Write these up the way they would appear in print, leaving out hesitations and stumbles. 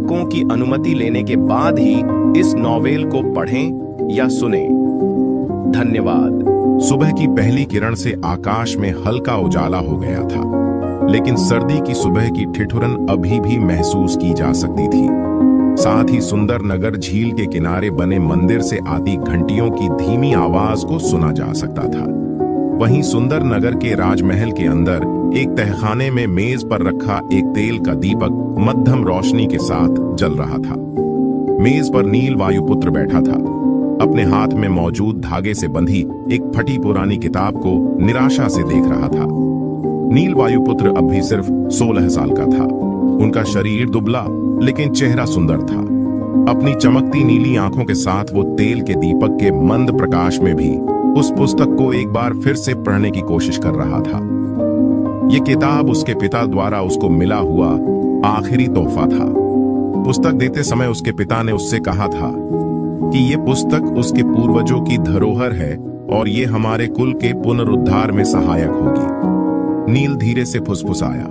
पाठकों की अनुमति लेने के बाद ही इस नॉवेल को पढ़ें या सुनें। धन्यवाद। सुबह की पहली किरण से आकाश में हल्का उजाला हो गया था, लेकिन सर्दी की सुबह की ठिठुरन अभी भी महसूस की जा सकती थी। साथ ही सुंदर नगर झील के किनारे बने मंदिर से आती घंटियों की धीमी आवाज को सुना जा सकता था। वहीं सुंदर नगर के राजमहल के अंदर एक तहखाने में मेज पर रखा एक तेल का दीपक मध्यम रोशनी के साथ जल रहा था। मेज पर नील वायुपुत्र बैठा था, अपने हाथ में मौजूद धागे से बंधी एक फटी पुरानी किताब को निराशा से देख रहा था। नील वायुपुत्र अब भी सिर्फ 16 साल का था। उनका शरीर दुबला लेकिन चेहरा सुंदर था। अपनी चमकती नीली आंखों के साथ वो तेल के दीपक के मंद प्रकाश में भी उस पुस्तक को एक बार फिर से पढ़ने की कोशिश कर रहा था। ये किताब उसके पिता द्वारा उसको मिला हुआ आखिरी तोहफा था। पुस्तक देते समय उसके पिता ने उससे कहा था कि ये पुस्तक उसके पूर्वजों की धरोहर है और ये हमारे कुल के पुनरुद्धार में सहायक होगी। नील धीरे से फुसफुसाया,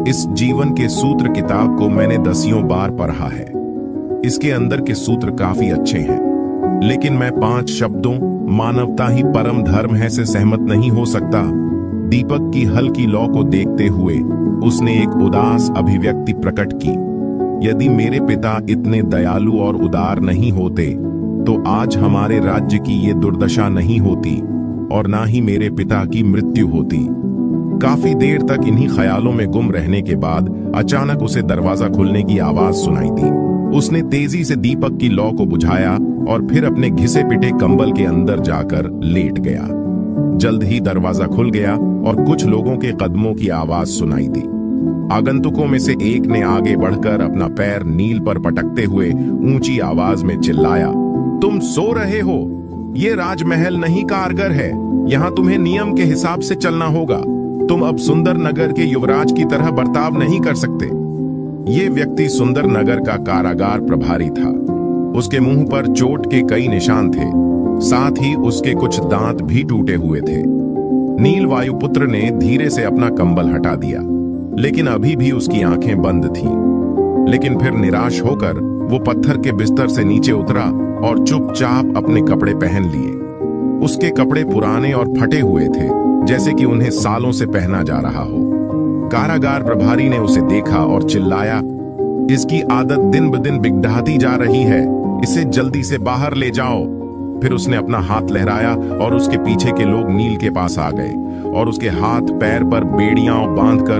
इस जीवन के सूत्र किताब को मैंने दसियों बार पढ़ा है। इसके अंदर के सूत्र काफी अच्छे हैं, लेकिन मैं 5 शब्दों मानवता ही परम धर्म है से सहमत नहीं हो सकता। दीपक की हल्की लौ को देखते हुए उसने एक उदास अभिव्यक्ति प्रकट की। यदि मेरे पिता इतने दयालु और उदार नहीं होते तो आज हमारे राज्य की ये दुर्दशा नहीं होती और ना ही मेरे पिता की मृत्यु होती। काफी देर तक इन्हीं ख्यालों में गुम रहने के बाद अचानक उसे दरवाजा खुलने की आवाज सुनाई दी। उसने तेजी से दीपक की लौ को बुझाया और फिर अपने घिसे पिटे कंबल के अंदर जाकर लेट गया। जल्द ही दरवाजा खुल गया और कुछ लोगों के कदमों की आवाज सुनाई दी। आगंतुकों में से एक ने आगे बढ़कर अपना पैर नील पर पटकते हुए ऊंची आवाज में चिल्लाया, तुम सो रहे हो? ये राजमहल नहीं कारगर है। यहाँ तुम्हें नियम के हिसाब से चलना होगा। तुम अब सुंदर नगर के युवराज की तरह बर्ताव नहीं कर सकते। ये व्यक्ति सुंदर नगर का कारागार प्रभारी था। उसके मुंह पर चोट के कई निशान थे, साथ ही उसके कुछ दांत भी टूटे हुए थे। नील वायुपुत्र ने धीरे से अपना कंबल हटा दिया, लेकिन अभी भी उसकी आंखें बंद थीं। लेकिन फिर निराश होकर वो पत्थर के बिस्तर से नीचे उतरा और चुपचाप अपने कपड़े पहन लिए। उसके कपड़े पुराने और फटे हुए थे, जैसे कि उन्हें सालों से पहना जा रहा हो। कारागार प्रभारी ने उसे देखा और चिल्लाया, इसकी आदत दिन ब दिन बिगड़ती जा रही है, इसे जल्दी से बाहर ले जाओ। फिर उसने अपना हाथ लहराया और उसके पीछे के लोग नील के पास आ गए और उसके हाथ पैर पर बेड़ियां बांधकर